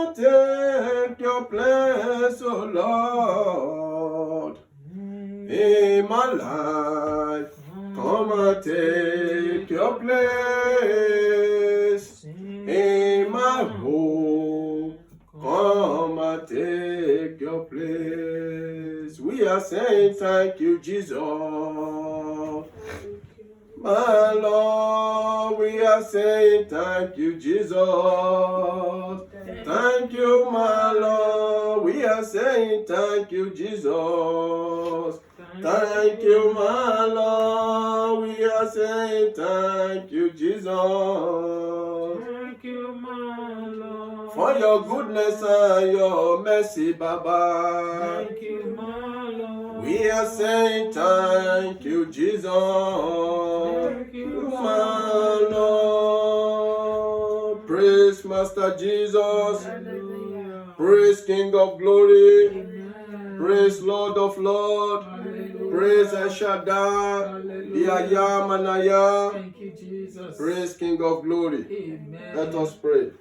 and take your place, oh Lord, in my life. Come and take your place in my home. Come and take your place. We are saying thank you, Jesus. My Lord, we are saying thank you, Jesus. Thank you, my Lord. We are saying thank you, Jesus. Thank you, my Lord. We are saying thank you, Jesus. Thank you, my Lord. For your goodness and your mercy, Baba. Thank you, my Lord. We are saying thank you, Jesus. Thank you, my Lord. Praise Master Jesus. Hallelujah. Praise King of Glory. Amen. Praise Lord of Lords. Hallelujah. Praise El Shaddai. Hallelujah. The I Am and I Am. Thank you, Jesus. Praise King of Glory. Amen. Let us pray.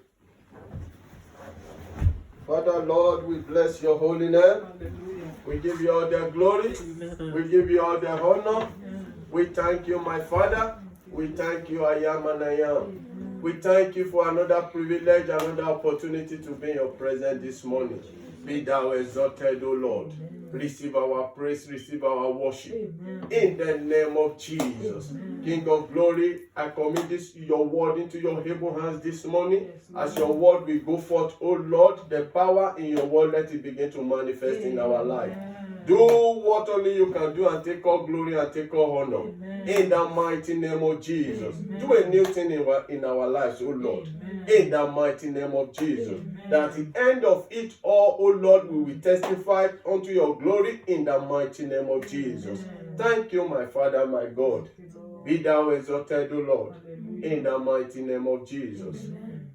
Father, Lord, we bless your holy name. Hallelujah. We give you all the glory. Amen. We give you all the honor. Amen. We thank you, my Father. We thank you, I Am and I Am. Amen. We thank you for another privilege, another opportunity to be in your presence this morning. Be thou exalted, O Lord. Receive our praise, receive our worship. Amen. In the name of Jesus. Amen. King of glory, I commit your word into your able hands this morning. Yes, As your word will go forth, O Lord, the power in your word, let it begin to manifest in our life. Do what only you can do and take all glory and take all honor. Amen. In the mighty name of Jesus. Amen. Do a new thing in our lives, O Lord. Amen. In the mighty name of Jesus. Amen. That at the end of it all, O Lord, we will testify unto your glory in the mighty name of Jesus. Amen. Thank you, my Father, my God. Thank you, Lord. Be thou exalted, O Lord. Hallelujah. In the mighty name of Jesus. Amen.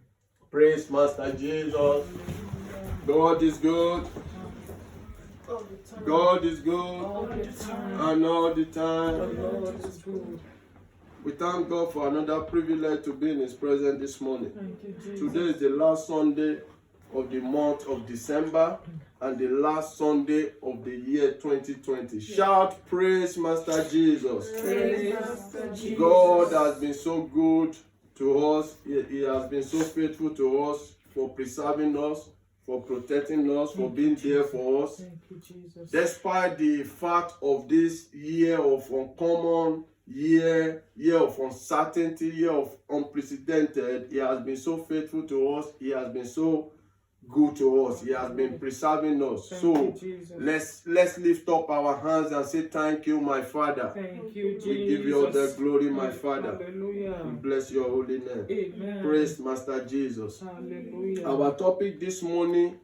Praise Master Jesus. God is good. All the time. God is good. All the time. And all the The time. Lord is good. We thank God for another privilege to be in His presence this morning. Thank you, Jesus. Today is the last Sunday of the month of December and the last Sunday of the year 2020. Shout praise Master Jesus. Praise Master Jesus. God has been so good to us. He has been so faithful to us for preserving us, for protecting us, for being there for us. Thank you, Jesus. Despite the fact of this year of uncommon, year of uncertainty, year of unprecedented, He has been so faithful to us. He has been so good to us. He has been preserving us. Thank So you, Jesus. let's lift up our hands and say thank you, my Father. Thank you, Jesus. We give you all the glory, my Father. Hallelujah. We bless your holy name. Amen. Praise Master Jesus. Hallelujah. Our topic this morning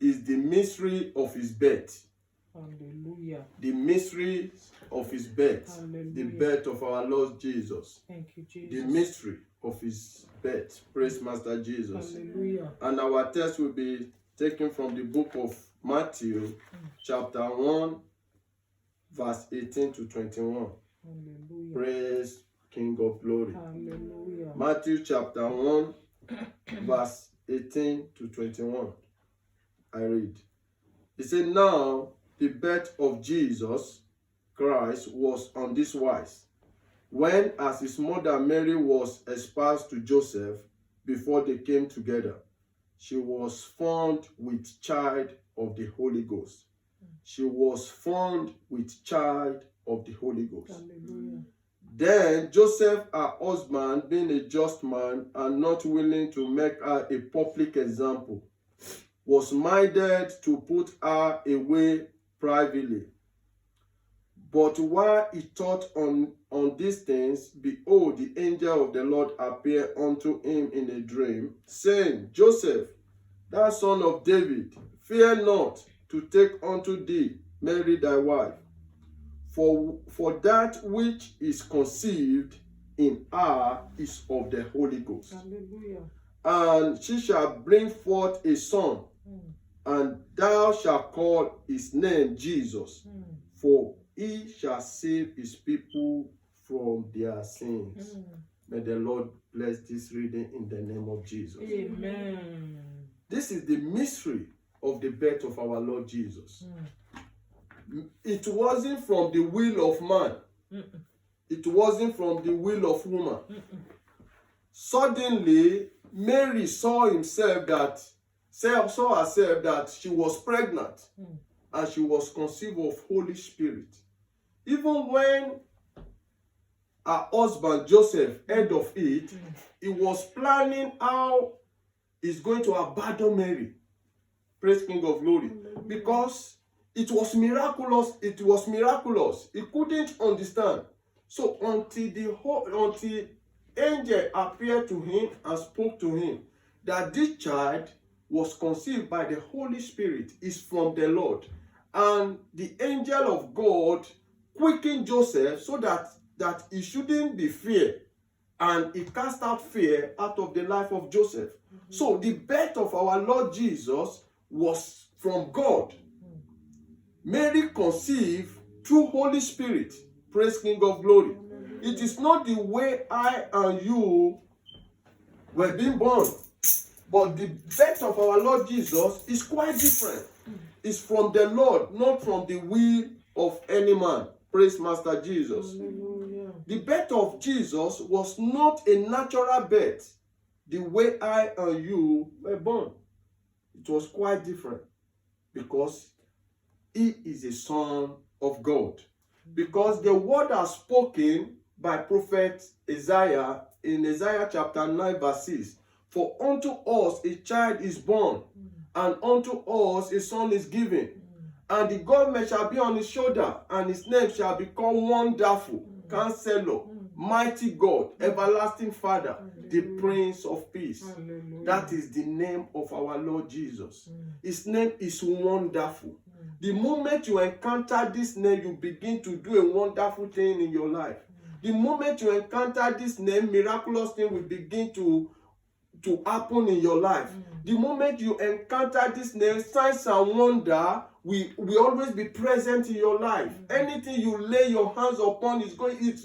is the mystery of His birth. Hallelujah. The mystery of His birth. Hallelujah. The birth of our Lord Jesus. Thank you, Jesus. The mystery of His birth. Praise Master Jesus. Hallelujah. And our text will be taken from the book of Matthew, chapter 1, verse 18 to 21. Hallelujah. Praise King of Glory. Hallelujah. Matthew chapter 1, verse 18 to 21. I read. He said, now the birth of Jesus Christ was on this wise. When as his mother Mary was espoused to Joseph, before they came together, she was found with child of the Holy Ghost. She was found with child of the Holy Ghost. Hallelujah. Then Joseph, her husband, being a just man and not willing to make her a public example, was minded to put her away privately. But while he thought on these things, behold, the angel of the Lord appeared unto him in a dream, saying, Joseph, thou son of David, fear not to take unto thee Mary thy wife, for that which is conceived in her is of the Holy Ghost. Hallelujah. And she shall bring forth a son, and thou shalt call his name Jesus, for he shall save his people from their sins. May the Lord bless this reading in the name of Jesus. Amen. This is the mystery of the birth of our Lord Jesus. It wasn't from the will of man. It wasn't from the will of woman. Suddenly, Mary saw herself that she was pregnant and she was conceived of Holy Spirit. Even when her husband Joseph heard of it, he was planning how he's going to abandon Mary. Praise King of Glory. Because it was miraculous. It was miraculous. He couldn't understand. So until angel appeared to him and spoke to him that this child was conceived by the Holy Spirit, is from the Lord. And the angel of God quickened Joseph so that he shouldn't be feared. And he cast out fear out of the life of Joseph. So the birth of our Lord Jesus was from God. Mary conceived through Holy Spirit. Praise King of Glory. It is not the way I and you were being born. But the birth of our Lord Jesus is quite different. It's from the Lord, not from the will of any man. Praise Master Jesus. Hallelujah. The birth of Jesus was not a natural birth the way I and you were born. It was quite different because he is a son of God. Because the word are spoken by prophet Isaiah in Isaiah chapter 9 verse 6. For unto us a child is born, and unto us a son is given. And the government shall be on his shoulder, and his name shall be called Wonderful, Counselor, Mighty God, Everlasting Father, the Prince of Peace. Hallelujah. That is the name of our Lord Jesus. His name is Wonderful. The moment you encounter this name, you begin to do a wonderful thing in your life. The moment you encounter this name, miraculous thing will begin to happen in your life. The moment you encounter this name, signs and wonder will always be present in your life. Anything you lay your hands upon it's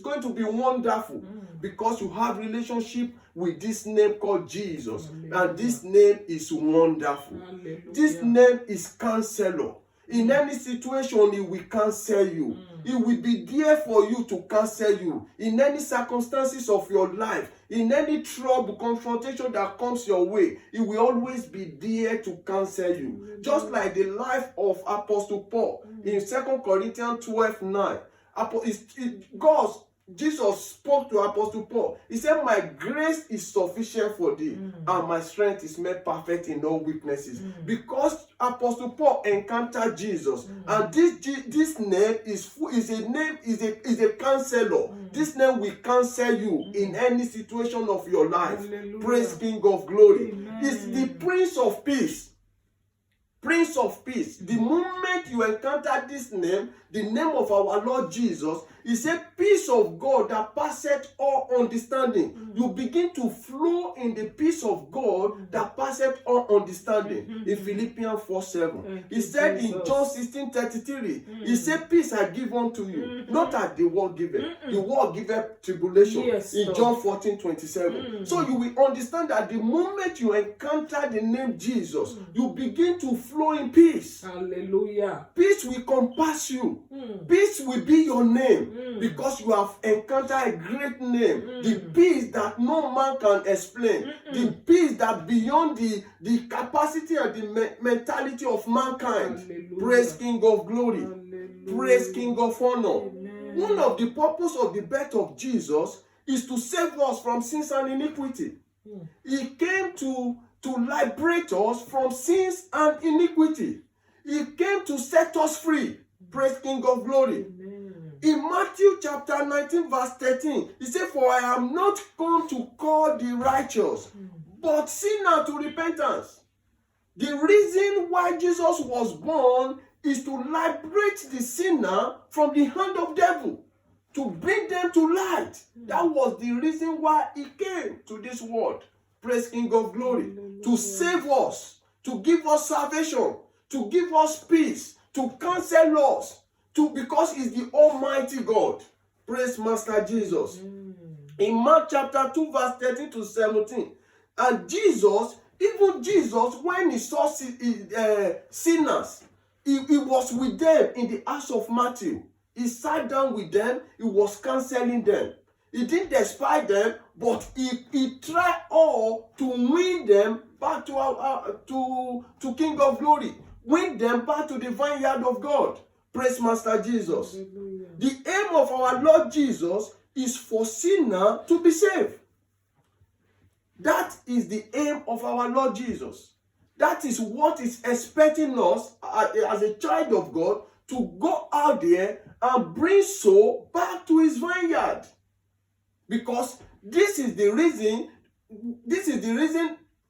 going to be wonderful because you have relationship with this name called Jesus. And this name is wonderful. Hallelujah. This name is Counselor. In any situation, he will counsel you. He will be there for you to counsel you. In any circumstances of your life, in any trouble, confrontation that comes your way, he will always be there to counsel you. Just like the life of Apostle Paul in 2 Corinthians 12:9. Jesus spoke to Apostle Paul. He said, my grace is sufficient for thee, and my strength is made perfect in all weaknesses. Because Apostle Paul encountered Jesus, and this name is a counselor. This name will counsel you in any situation of your life. Hallelujah. Praise King of Glory. Amen. It's the Prince of Peace. Prince of Peace. The moment you encounter this name, the name of our Lord Jesus, is a peace of God that passeth all understanding. You begin to flow in the peace of God that passeth all understanding. In Philippians 4:7. He said in John 16:33, he said, peace I give unto you, not as the world giveth. The world giveth tribulation. Yes, in Lord. John 14:27. So you will understand that the moment you encounter the name Jesus, you begin to flow in peace. Hallelujah. Peace will compass you. Peace will be your name because you have encountered a great name. The peace that no man can explain. The peace that beyond the capacity and the mentality of mankind. Hallelujah. Praise King of Glory. Hallelujah. Praise King of Honor. Amen. One of the purpose of the birth of Jesus is to save us from sins and iniquity. He came to liberate us from sins and iniquity. He came to set us free. Praise King of Glory. Amen. In Matthew chapter 19 verse 13, he said, for I am not come to call the righteous, but sinner to repentance. The reason why Jesus was born is to liberate the sinner from the hand of devil, to bring them to light. That was the reason why he came to this world. Praise King of Glory. To save us, to give us salvation, to give us peace, to counsel us, because he's the Almighty God. Praise Master Jesus. In Mark chapter 2 verse 13 to 17, and Jesus Even Jesus, when he saw sinners, he was with them in the house of Matthew. He sat down with them. He was counseling them. He didn't despise them, but he tried all to win them back to King of Glory. Win them back to the vineyard of God. Praise Master Jesus. Hallelujah. The aim of our Lord Jesus is for sinner to be saved. That is the aim of our Lord Jesus. That is what is expecting us as a child of God to go out there and bring soul back to his vineyard. Because this is the reason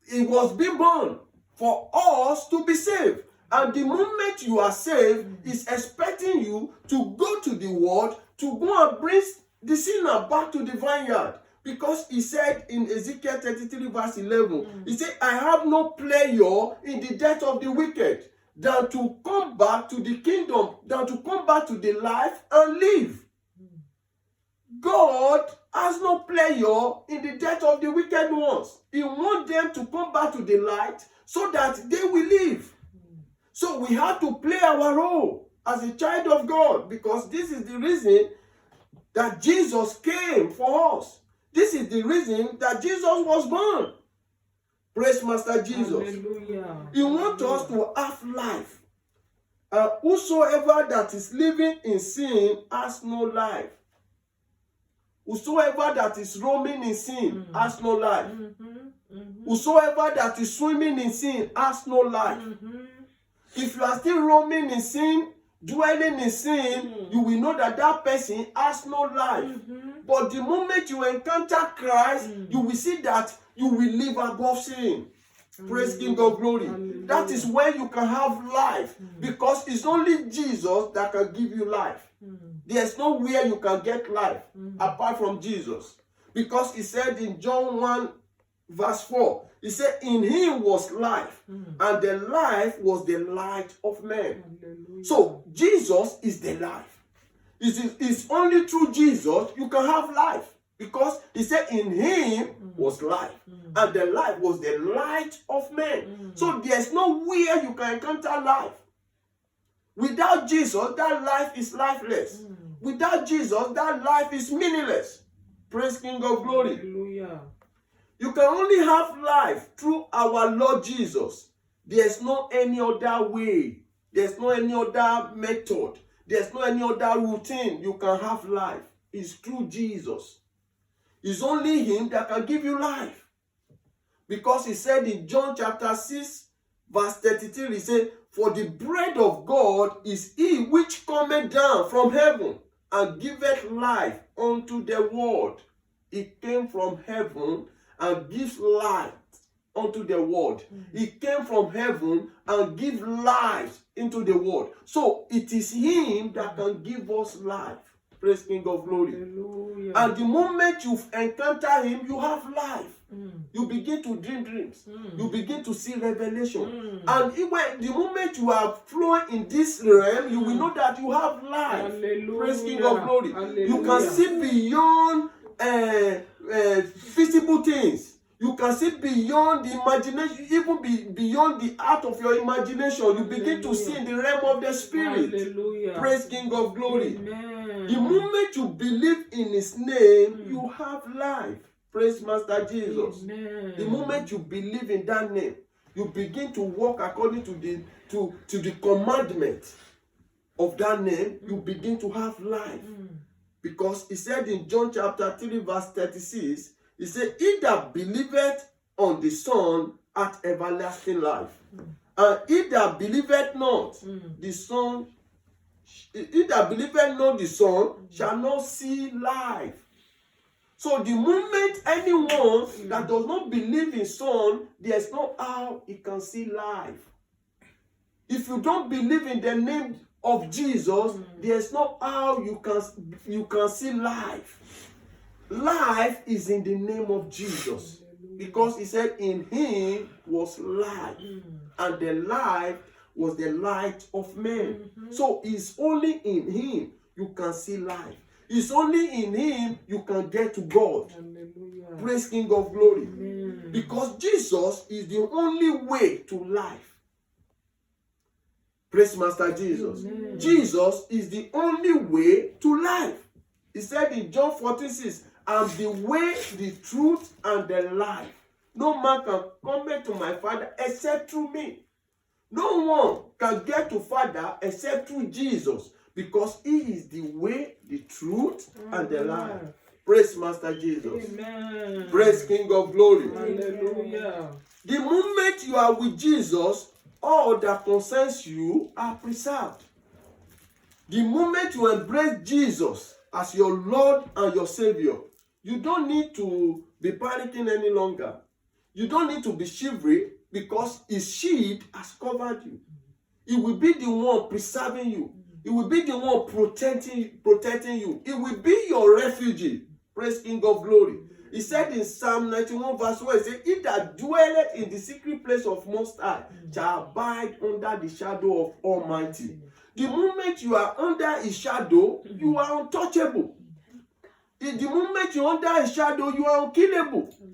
it was being born, for us to be saved. And the moment you are saved, is expecting you to go to the world to go and bring the sinner back to the vineyard. Because he said in Ezekiel 33 verse 11, he said, I have no pleasure in the death of the wicked, than to come back to the kingdom, than to come back to the life and live. God has no pleasure in the death of the wicked ones. He wants them to come back to the light so that they will live. So we have to play our role as a child of God, because this is the reason that Jesus came for us. This is the reason that Jesus was born. Praise Master Jesus. Hallelujah. He wants us to have life. And whosoever that is living in sin has no life. Whosoever that is roaming in sin has no life. Whosoever that is swimming in sin has no life. If you are still roaming in sin, dwelling in sin, you will know that that person has no life. But the moment you encounter Christ, you will see that you will live above sin. Praise King of Glory. Hallelujah. That is when you can have life. Because it's only Jesus that can give you life. There's nowhere you can get life apart from Jesus. Because he said in John 1 verse 4, he said, in him was life, and the life was the light of men. Hallelujah. So Jesus is the life. It's only through Jesus you can have life. Because he said in him was life, and the life was the light of men. So there's nowhere you can encounter life. Without Jesus, that life is lifeless. Without Jesus, that life is meaningless. Praise King of Glory. Hallelujah. You can only have life through our Lord Jesus. There's no any other way. There's no any other method. There's no any other routine you can have life. It's through Jesus. It's only him that can give you life. Because he said in John chapter 6, verse 33, he said, for the bread of God is he which cometh down from heaven and giveth life unto the world. He came from heaven and gives light unto the world. He came from heaven and gives life into the world. So it is him that can give us life. Praise King of Glory. Hallelujah. And the moment you encounter him, you have life. You begin to dream dreams. You begin to see revelation. And the moment you are flowing in this realm, you will know that you have life. Hallelujah. Praise King of Glory. Hallelujah. You can see beyond visible things. You can see beyond the imagination, even beyond the art of your imagination. You begin to see in the realm of the spirit. Hallelujah. Praise King of Glory. Amen. The moment you believe in his name, you have life. Praise Master Jesus. Amen. The moment you believe in that name, you begin to walk according to the commandment of that name. You begin to have life. Because he said in John chapter 3 verse 36, he said, he that believeth on the Son hath everlasting life. And he that believeth not the Son, he that believeth not the Son shall not see life. So the moment anyone that does not believe in Son, there's no how he can see life. If you don't believe in the name of Jesus, there's no how you can see life. Life is in the name of Jesus. Because he said in him was life. And the life was the light of men. So it's only in him you can see life. It's only in him you can get to God. Hallelujah. Praise King of Glory. Amen. Because Jesus is the only way to life. Praise Master Jesus. Amen. Jesus is the only way to life. He said in John 14:6, "I'm the way, the truth, and the life. No man can come to my Father except through me." No one can get to Father except through Jesus, because he is the way, the truth, and the life. Praise Master Jesus. Amen. Praise King of Glory. Hallelujah. The moment you are with Jesus, all that concerns you are preserved. The moment you embrace Jesus as your Lord and your Savior, you don't need to be panicking any longer. You don't need to be shivering, because his shield has covered you. It will be the one preserving you. It will be the one protecting you. It will be your refuge. Praise King of Glory. He said in Psalm 91 verse 1, he said, "He that dwelleth in the secret place of Most High shall abide under the shadow of Almighty." The moment you are under his shadow, you are untouchable. The moment you are under his shadow, you are unkillable. Hallelujah.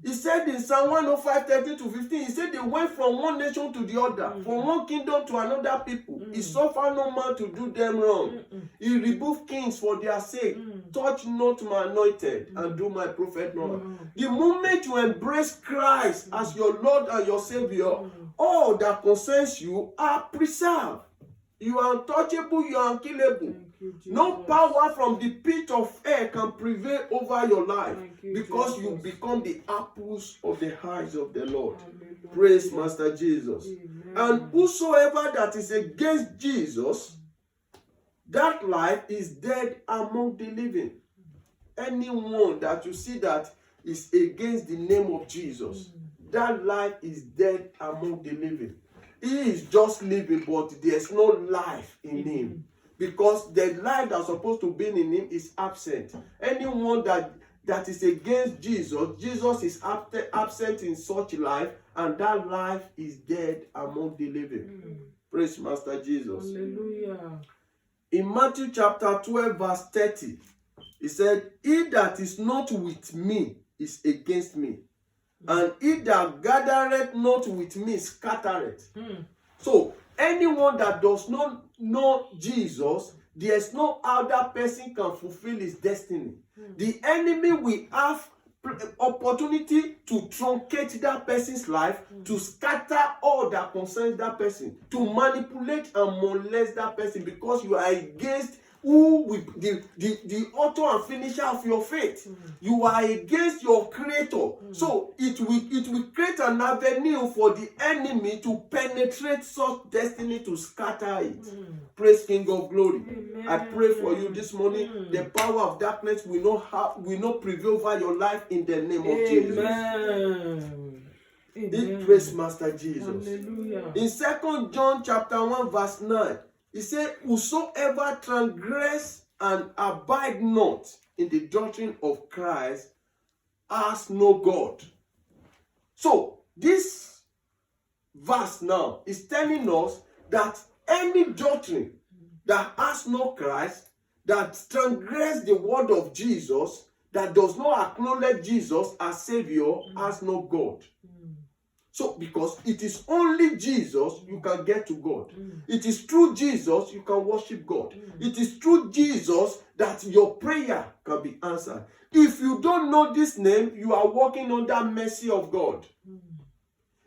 He said in Psalm 105:13-15, he said they went from one nation to the other, from one kingdom to another people. He suffered no man to do them wrong. He rebuked kings for their sake. Touch not my anointed and do my prophet no harm. The moment you embrace Christ as your Lord and your Savior, all that concerns you are preserved. You are untouchable, you are unkillable. No power from the pit of hell can prevail over your life, because you become the apples of the eyes of the Lord. Hallelujah. Praise Master Jesus. Amen. And whosoever that is against Jesus, that life is dead among the living. Anyone that you see that is against the name of Jesus, that life is dead among the living. He is just living, but there's no life in him, because the life that's supposed to be in him is absent. Anyone that is against Jesus, Jesus is absent in such life, and that life is dead among the living. Praise Master Jesus. Hallelujah. In Matthew chapter 12 verse 30, he said, "He that is not with me is against me, and he that gathereth not with me scattereth." So anyone that does not know Jesus, there's no other person can fulfill his destiny. The enemy will have opportunity to truncate that person's life, to scatter all that concerns that person, to manipulate and molest that person, because you are against who will the author and finisher of your faith. You are against your creator. So it will create an avenue for the enemy to penetrate such destiny, to scatter it. Praise King of Glory. Amen. I pray for you this morning. The power of darkness will not prevail over your life in the name of Jesus. Amen. Praise Master Jesus. Hallelujah. In 2 John chapter 1 verse 9, he said, "Whosoever transgress and abide not in the doctrine of Christ has no God." So this verse now is telling us that any doctrine that has no Christ, that transgress the word of Jesus, that does not acknowledge Jesus as Savior, has no God. So, because it is only Jesus you can get to God. It is through Jesus you can worship God. It is through Jesus that your prayer can be answered. If you don't know this name, you are walking under mercy of God.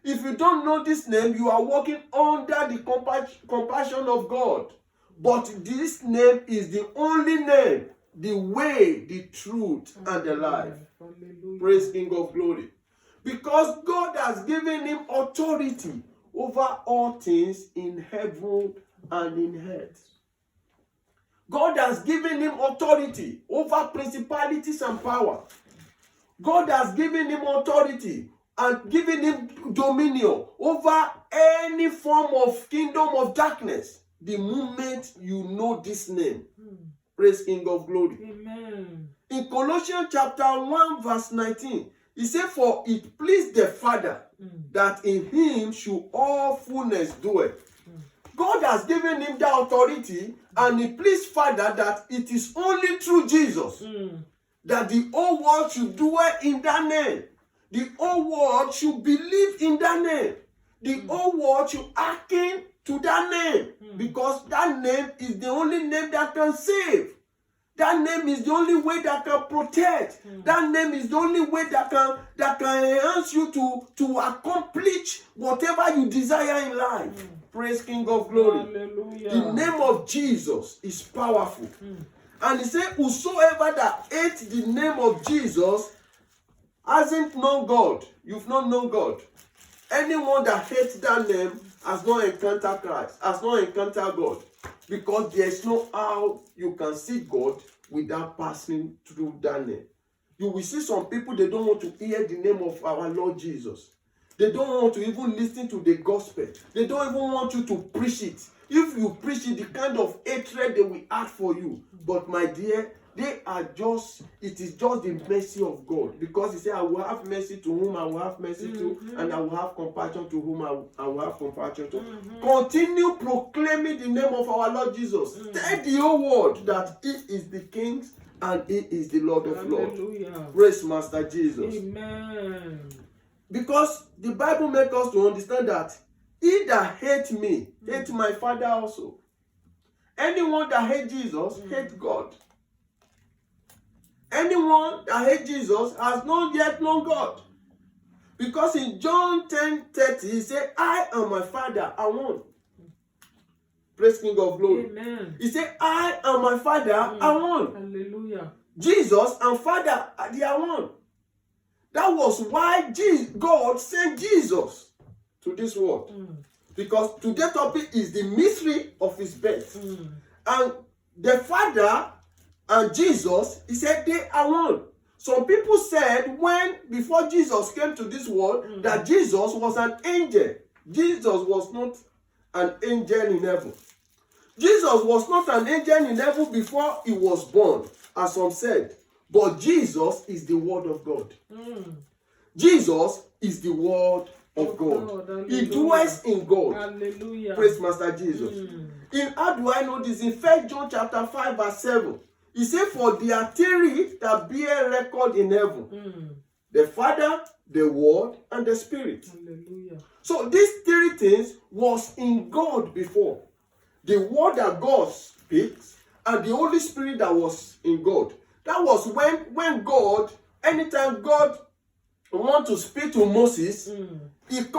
If you don't know this name, you are walking under the compassion of God. But this name is the only name, the way, the truth, and the life. Hallelujah. Praise King of Glory. Because God has given him authority over all things in heaven and in earth. God has given him authority over principalities and power. God has given him authority and given him dominion over any form of kingdom of darkness. The moment you know this name. Praise King of Glory. Amen. In Colossians chapter 1 verse 19, he said, "For it pleased the Father that in him should all fullness dwell." God has given him that authority, and he pleased Father that it is only through Jesus that the whole world should dwell in that name. The whole world should believe in that name. The whole world should hearken to that name, because that name is the only name that can save. That name is the only way that can protect. That name is the only way that can enhance you to accomplish whatever you desire in life. Praise King of Glory. Hallelujah. The name of Jesus is powerful. And he said, whosoever that hates the name of Jesus hasn't known God. You've not known God. Anyone that hates that name has not encountered Christ, has not encountered God. Because there is no how you can see God without passing through that name. You will see some people, they don't want to hear the name of our Lord Jesus. They don't want to even listen to the gospel. They don't even want you to preach it. If you preach it, the kind of hatred they will add for you. But my dear, it is just the mercy of God. Because he said, I will have mercy to whom I will have mercy to, and I will have compassion to whom I will have compassion to. Continue proclaiming the name of our Lord Jesus. Tell the whole world that he is the King and he is the Lord of Lords. Praise Master Jesus. Amen. Because the Bible makes us to understand that he that hates me, hates my Father also. Anyone that hates Jesus, hates God. Anyone that hates Jesus has not yet known God. Because in John 10:30, he said, I and my Father are one. Praise King of Glory. Amen. He said, I and my Father are one. Hallelujah. Jesus and Father, they are one. That was why God sent Jesus to this world. Because today's topic is the mystery of his birth. And the Father and Jesus, he said they are one. Some people said before Jesus came to this world, that Jesus was an angel. Jesus was not an angel in heaven. Jesus was not an angel in heaven before he was born, as some said. But Jesus is the Word of God. Jesus is the Word of God. He dwells in God. Hallelujah. Praise Master Jesus. How do I know this? In 1 John chapter 5 verse 7. He said, for there are three that bear record in heaven. The Father, the Word, and the Spirit. Hallelujah. So these three things was in God before. The Word that God speaks and the Holy Spirit that was in God. That was when God, anytime God want to speak to Moses, he came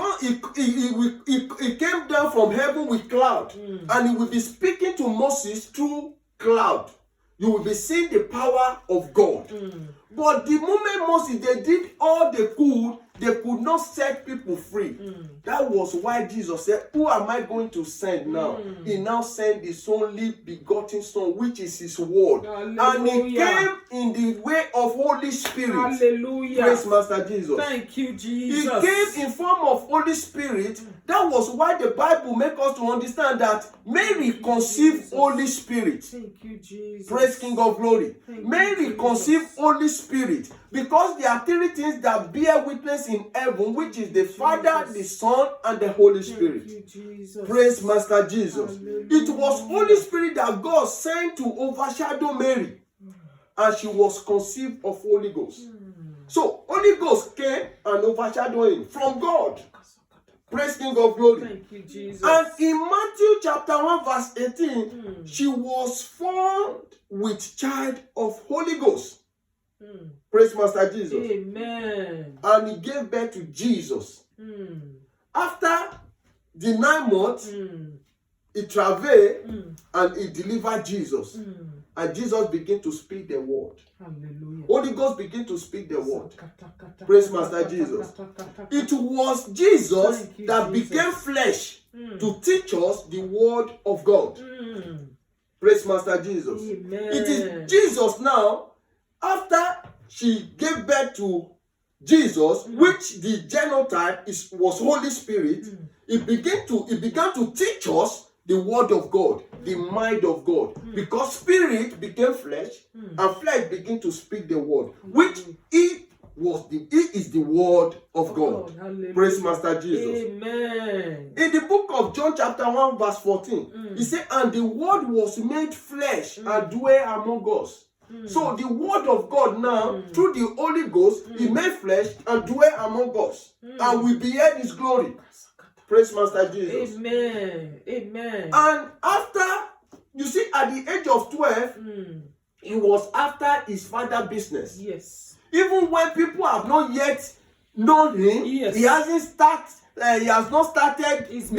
down from heaven with cloud, and he will be speaking to Moses through cloud. You will be seeing the power of God. But the moment Moses, they did all they could not set people free. That was why Jesus said, who am I going to send now? He now sent his only begotten Son, which is his word. Hallelujah. And he came in the way of Holy Spirit. Hallelujah. Praise Master Jesus. Thank you, He Jesus. came in form of Holy Spirit. That was why the Bible makes us to understand that Mary conceived Holy Spirit. Thank you, Jesus. Praise King of Glory. Thank Mary you, conceived Holy Spirit, because there are three things that bear witness in heaven, which is the Father, the Son, and the Holy Spirit. Thank you, Jesus. Praise Master Jesus. Hallelujah. It was Holy Spirit that God sent to overshadow Mary, and she was conceived of Holy Ghost. So Holy Ghost came and overshadowed him from God. Praise King of Glory. Thank you, Jesus. And in Matthew chapter 1 verse 18, she was formed with child of Holy Ghost. Praise Master Jesus. Amen. And he gave birth to Jesus. After the 9 months, he traveled and he delivered Jesus. And Jesus began to speak the word. Hallelujah. Holy Ghost began to speak the word. Praise Master Jesus. It was Jesus that became flesh to teach us the word of God. Praise Master Jesus. Amen. It is Jesus now, after she gave birth to Jesus, which the genotype was Holy Spirit, he began to teach us the word of God, the mind of God, because spirit became flesh, and flesh began to speak the word, which he He is the word of God. Hallelujah. Praise Master Jesus. Amen. In the book of John chapter 1 verse 14, he said, and the word was made flesh and dwelt among us. So the word of God now, through the Holy Ghost, he made flesh and dwelt among us. And we beheld his glory. Praise Master Jesus. Amen. Amen. And after, you see, at the age of 12, it was after his father's business. Yes. Even when people have not yet known him, Yes. he has not started his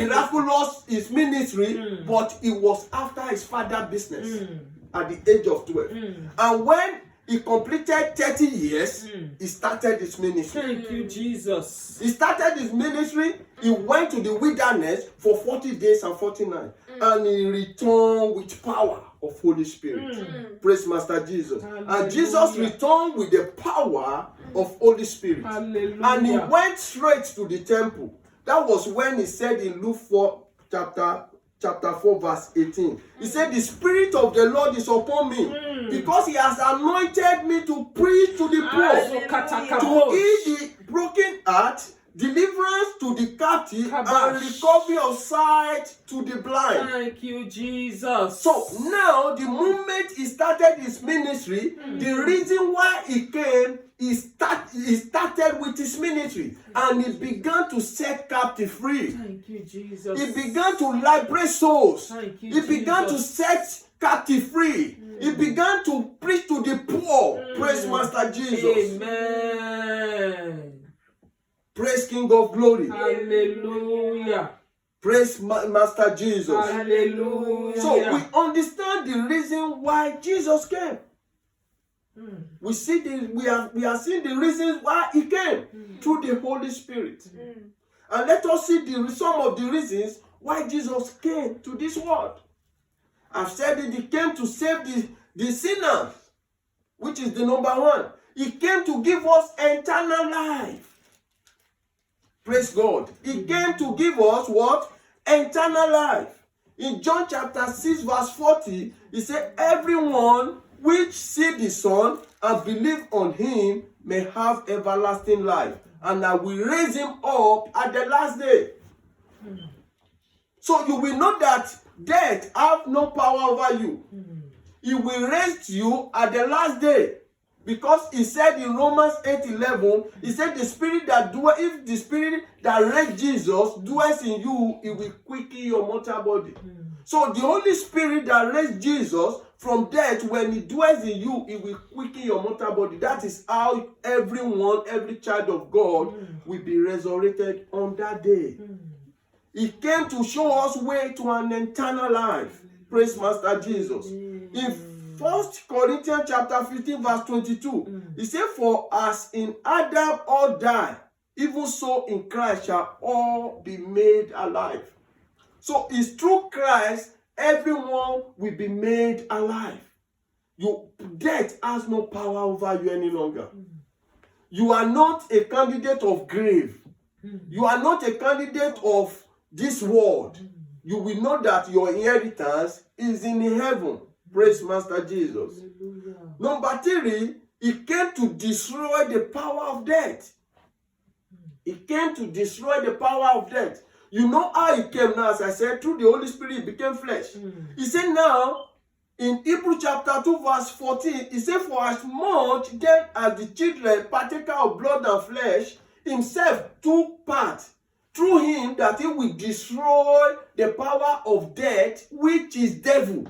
ministry, but it was after his father's business at the age of 12. And when he completed 30 years, he started his ministry. Thank you, Jesus. He started his ministry. He went to the wilderness for 40 days and 40 nights. And he returned with power of Holy Spirit. Praise Master Jesus. Hallelujah. And Jesus returned with the power of Holy Spirit. Hallelujah. And he went straight to the temple. That was when he said in Luke 4, chapter 4, verse 18. He said, the Spirit of the Lord is upon me, because he has anointed me to preach to the poor, to heal the broken heart, deliverance to the captive, and recovery of sight to the blind. Thank you, Jesus. So now, the moment he started his ministry, the reason why he came, he started with his ministry, and he began to set captive free. Thank you, Jesus. He began to liberate souls. Thank you, He began to set captive free. He began to preach to the poor. Praise Master Jesus. Amen. Praise King of Glory. Hallelujah. Praise Master Jesus. Hallelujah. So we understand the reason why Jesus came. We see we are seeing the reasons why he came through the Holy Spirit. And let us see some of the reasons why Jesus came to this world. I've said that he came to save the sinners, which is the number one. He came to give us eternal life. Praise God. He came to give us what? Eternal life. In John chapter 6 verse 40, he said, everyone which see the Son and believe on him may have everlasting life, and I will raise him up at the last day. So you will know that death have no power over you. He will raise you at the last day. Because he said in Romans 8:11, he said if the spirit that raised Jesus dwells in you, it will quicken your mortal body. So the Holy Spirit that raised Jesus from death, when he dwells in you, it will quicken your mortal body. That is how every child of God will be resurrected on that day. He came to show us way to an eternal life. Praise Master Jesus. In 1 Corinthians chapter 15 verse 22, he said, for as in Adam all die, even so in Christ shall all be made alive. So it's through Christ everyone will be made alive. Death has no power over you any longer. You are not a candidate of grave. You are not a candidate of this world. You will know that your inheritance is in heaven. Praise Master Jesus. Hallelujah. Number 3, he came to destroy the power of death. He came to destroy the power of death. You know how he came now, as I said, through the Holy Spirit, he became flesh. He said now, in Hebrews chapter 2 verse 14, he said, for as much then as the children partaker of blood and flesh, himself took part through him, that he will destroy the power of death, which is devil.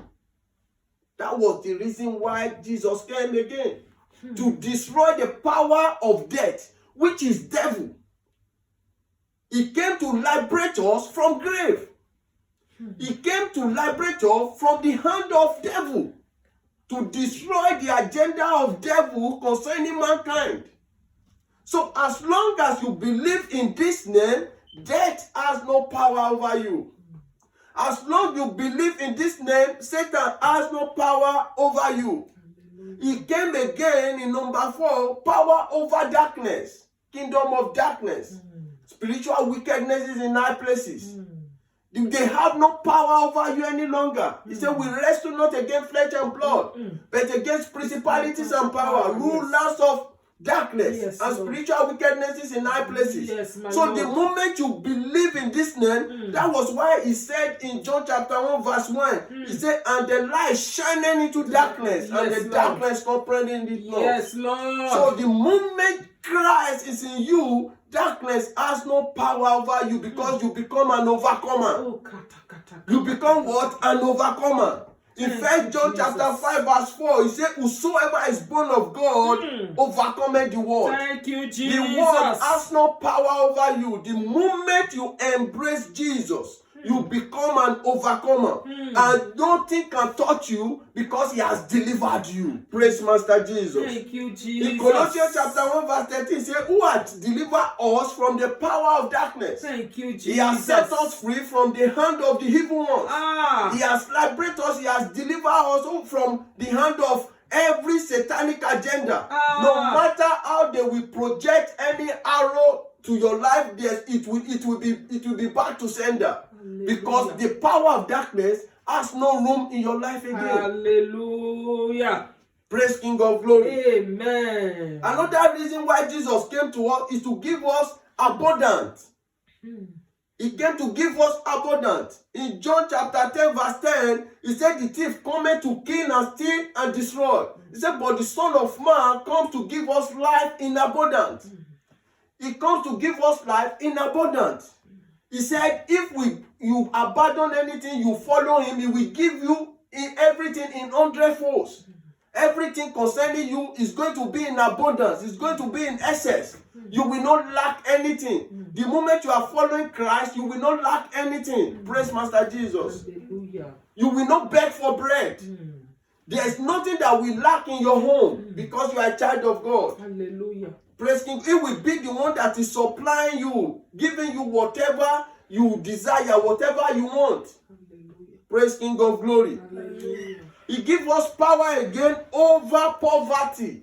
That was the reason why Jesus came again. To destroy the power of death, which is devil. He came to liberate us from grave. He came to liberate us from the hand of devil. To destroy the agenda of devil concerning mankind. So as long as you believe in this name, death has no power over you. As long as you believe in this name, Satan has no power over you. He came again in number 4, power over darkness, kingdom of darkness. Spiritual wickednesses in high places. They have no power over you any longer. He said, we wrestle not against flesh and blood, but against principalities and power, rulers of darkness Yes, and Lord. spiritual wickednesses in high places. Yes, my So Lord. the moment you believe in this name, that was why he said in John chapter 1 verse 1, he said, and the light shining into darkness, and Yes, the Lord. darkness comprehending it not. Yes, Lord. So the moment Christ is in you, darkness has no power over you because you become an overcomer. Oh, kata, kata, You kata, become kata, what? kata. An overcomer. In Thank 1 you, John chapter Jesus. 5 verse 4, he said, whosoever is born of God overcometh the world. Thank you, The Jesus. world has no power over you. The moment you embrace Jesus, you become an overcomer. And nothing can touch you because he has delivered you. Praise Master Jesus. Thank you, Jesus. In Colossians chapter 1 verse 13, it says, who hath delivered us from the power of darkness. Thank you, Jesus. He has set us free from the hand of the evil ones. He Ah, has liberated us. He has delivered us from the hand of every satanic agenda. No matter how they will project any arrow to your life, it will be back to sender. Because the power of darkness has no room in your life again. hallelujah. Praise King of Glory. Amen. Another reason why Jesus came to us is to give us abundant. He came to give us abundant. In John chapter 10 verse 10, he said the thief cometh to kill and steal and destroy. He said, but the Son of Man comes to give us life in abundance. He comes to give us life in abundance. He said, if you abandon anything, you follow him, he will give you everything in 100-fold. Everything concerning you is going to be in abundance. It's going to be in excess. You will not lack anything. The moment you are following Christ, you will not lack anything. Praise Master Jesus. Hallelujah. You will not beg for bread. There is nothing that will lack in your home because you are a child of God. Hallelujah. Praise King. He will be the one that is supplying you, giving you whatever you desire, whatever you want. Hallelujah. Praise King of Glory. Hallelujah. He gives us power again over poverty.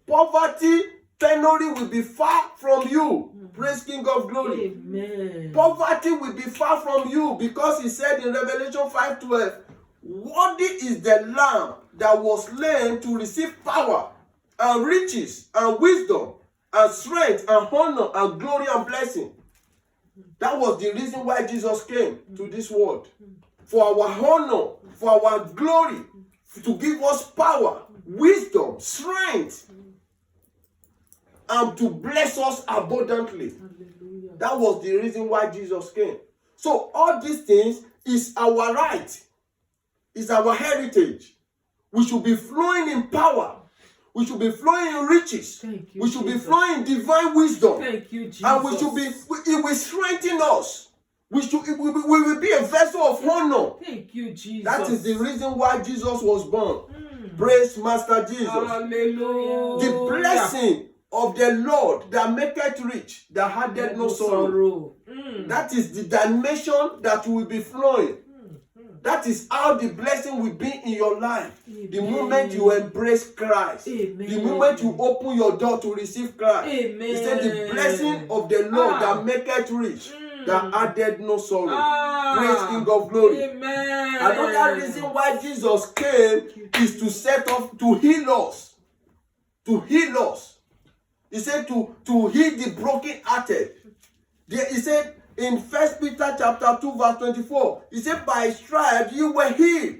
Poverty, penury will be far from you. Praise King of Glory. Amen. Poverty will be far from you because he said in Revelation 5:12, worthy is the Lamb that was slain to receive power and riches and wisdom and strength and honor and glory and blessing. That was the reason why Jesus came to this world. For our honor, for our glory, to give us power, wisdom, strength, and to bless us abundantly. Hallelujah. That was the reason why Jesus came. So all these things is our right. Is our heritage. We should be flowing in power. We should be flowing in riches. Thank you, We should be Jesus. flowing in divine wisdom. Thank you, Jesus. And we should be, it will strengthen us. We will be a vessel of honor. Thank you, Jesus. That is the reason why Jesus was born. Praise Master Jesus. Hallelujah. The blessing of the Lord that maketh rich, that addeth no sorrow. That is the dimension that will be flowing. That is how the blessing will be in your life. The moment you embrace Christ. Amen. The moment you open your door to receive Christ. Amen. He said the blessing of the Lord that maketh rich, that added no sorrow. Praise King of Glory. Amen. Another reason why Jesus came is to set off, to heal us. To heal us. He said to heal the brokenhearted. He said in 1 Peter chapter 2 verse 24, he said, by stripes you were healed.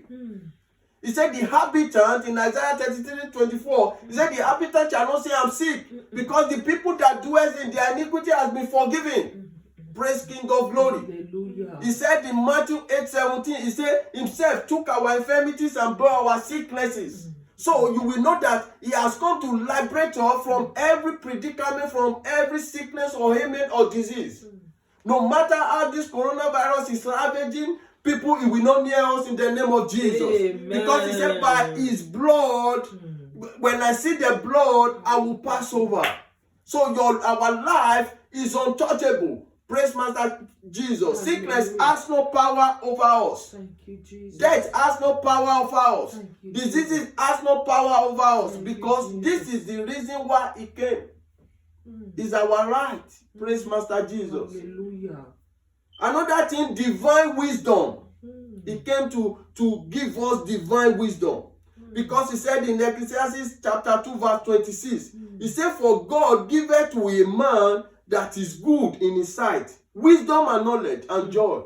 He said the habitant in Isaiah 33:24, he said the habitant shall not say I'm sick, because the people that dwells in their iniquity has been forgiven. Praise King of Glory. Hallelujah. He said in Matthew 8:17, he said himself took our infirmities and bore our sicknesses. So you will know that he has come to liberate us from every predicament, from every sickness or ailment or disease. No matter how this coronavirus is ravaging people, it will not near us in the name of Jesus. Amen. Because he said by his blood, when I see the blood, I will pass over. So our life is untouchable. Praise Master Jesus. Sickness has no power over us. Thank you, Jesus. Death has no power over us. Thank you, Diseases has no power over us. Thank you, Because this Jesus. is the reason why he came. It's our right. Praise Master Jesus. Hallelujah. Another thing, divine wisdom. He came to give us divine wisdom. Because he said in Ecclesiastes chapter 2 verse 26, He said, for God giveth to a man that is good in his sight wisdom and knowledge and joy.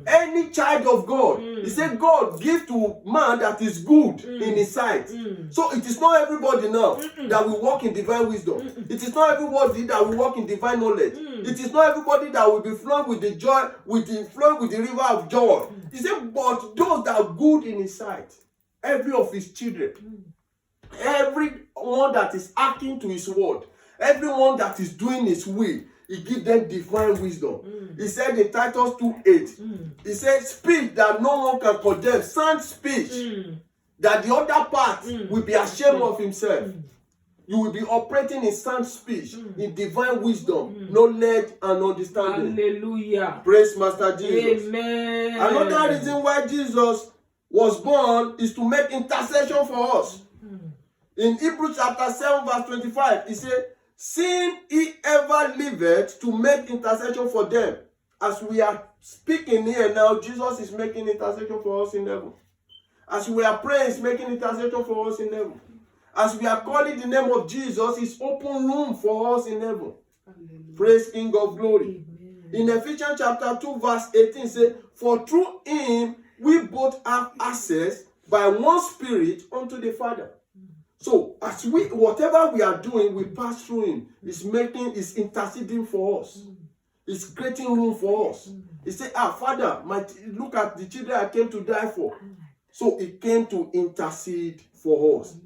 Any child of God, he said God give to man that is good in his sight. So it is not everybody now that will walk in divine wisdom. It is not everybody that will walk in divine knowledge. It is not everybody that will be flowing with the joy, flowing with the river of joy. He said, but those that are good in his sight, every of his children, everyone that is acting to his word, everyone that is doing his will, he gives them divine wisdom. He said in Titus 2:8, he said, speech that no one can condemn, sound speech, that the other part will be ashamed of himself. You will be operating in sound speech, in divine wisdom, knowledge, and understanding. Hallelujah. Praise Master Jesus. Amen. Another reason why Jesus was born is to make intercession for us. In Hebrews chapter 7 verse 25, he said, seeing he ever liveth to make intercession for them. As we are speaking here now, Jesus is making intercession for us in heaven. As we are praying, he's making intercession for us in heaven. As we are calling the name of Jesus, he's open room for us in heaven. Hallelujah. Praise King of Glory. Amen. In Ephesians chapter 2 verse 18, it says, for through him we both have access by one Spirit unto the Father. So, as whatever we are doing, we pass through him. He's interceding for us. He's creating room for us. He said, Father, look at the children I came to die for. So, he came to intercede for us.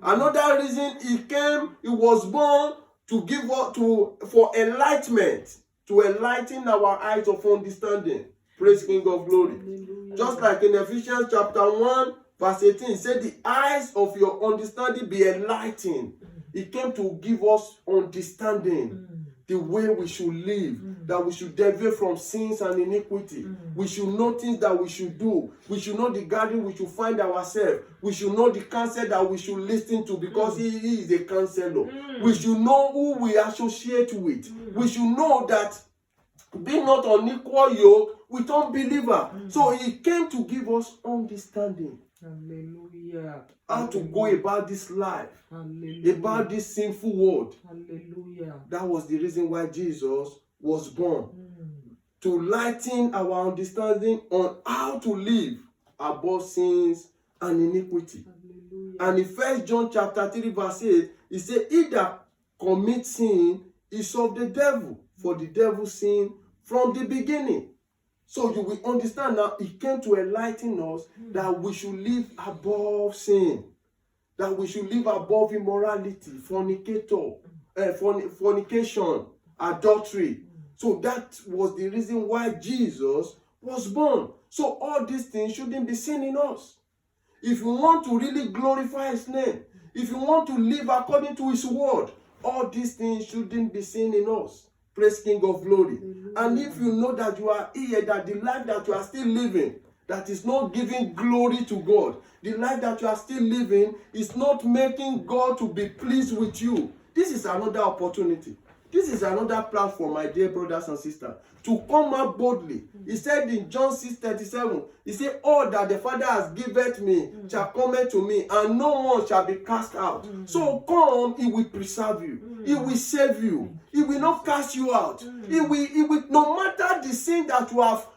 Another reason he was born to give us for enlightenment, to enlighten our eyes of understanding. Praise King of Glory. Just like in Ephesians chapter 1, verse 18, he said, the eyes of your understanding be enlightened. He came to give us understanding, the way we should live, that we should deviate from sins and iniquity. We should know things that we should do. We should know the garden we should find ourselves. We should know the counsel that we should listen to, because he is a counselor. We should know who we associate with. We should know that be not on equal yoke with unbeliever. So he came to give us understanding. Hallelujah. How to go about this life. Hallelujah. About this sinful world. Hallelujah. That was the reason why Jesus was born. To lighten our understanding on how to live above sins and iniquity. Hallelujah. And in 1 John chapter 3 verse 8, he said, he that commits sin is of the devil, for the devil sinned from the beginning. So you will understand now, he came to enlighten us that we should live above sin, that we should live above immorality, fornication, adultery. So that was the reason why Jesus was born. So all these things shouldn't be seen in us. If you want to really glorify his name, if you want to live according to his word, all these things shouldn't be seen in us. Praise King of Glory. And if you know that you are here, that the life that you are still living, that is not giving glory to God, the life that you are still living is not making God to be pleased with you, this is another opportunity. This is another platform, my dear brothers and sisters, to come out boldly. He said in John 6:37, he said, all that the Father has given me shall come to me, and no one shall be cast out. So come, he will preserve you. He will save you. He will not cast you out. He will, no matter the sin that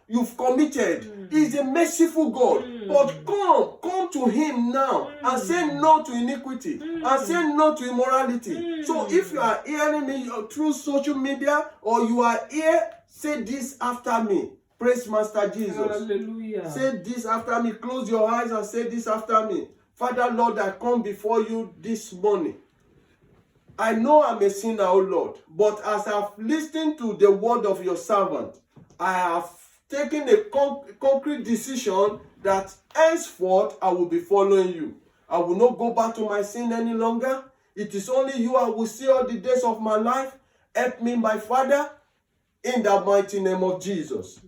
you've committed, he is a merciful God. But come to him now and say no to iniquity, and say no to immorality. So if you are hearing me through social media, or you are here, say this after me. Praise Master Jesus. Hallelujah. Say this after me. Close your eyes and say this after me. Father, Lord, I come before you this morning. I know I'm a sinner, O Lord, but as I've listened to the word of your servant, I have taken a concrete decision that henceforth I will be following you. I will not go back to my sin any longer. It is only you I will see all the days of my life. Help me, my Father, in the mighty name of Jesus.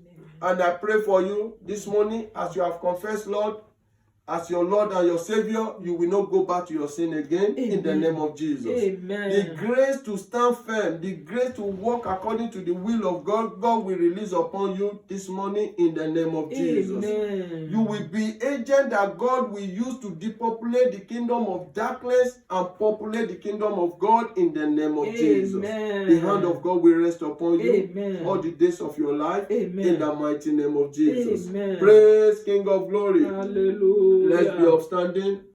And I pray for you this morning as you have confessed, Lord, as your Lord and your Savior, you will not go back to your sin again. Amen. In the name of Jesus. Amen. The grace to stand firm, the grace to walk according to the will of God, God will release upon you this morning in the name of Jesus. Amen. You will be agent that God will use to depopulate the kingdom of darkness and populate the kingdom of God in the name of Jesus. The hand of God will rest upon you Amen. all the days of your life. Amen. In the mighty name of Jesus. Amen. Praise King of Glory. Hallelujah. Let's be upstanding.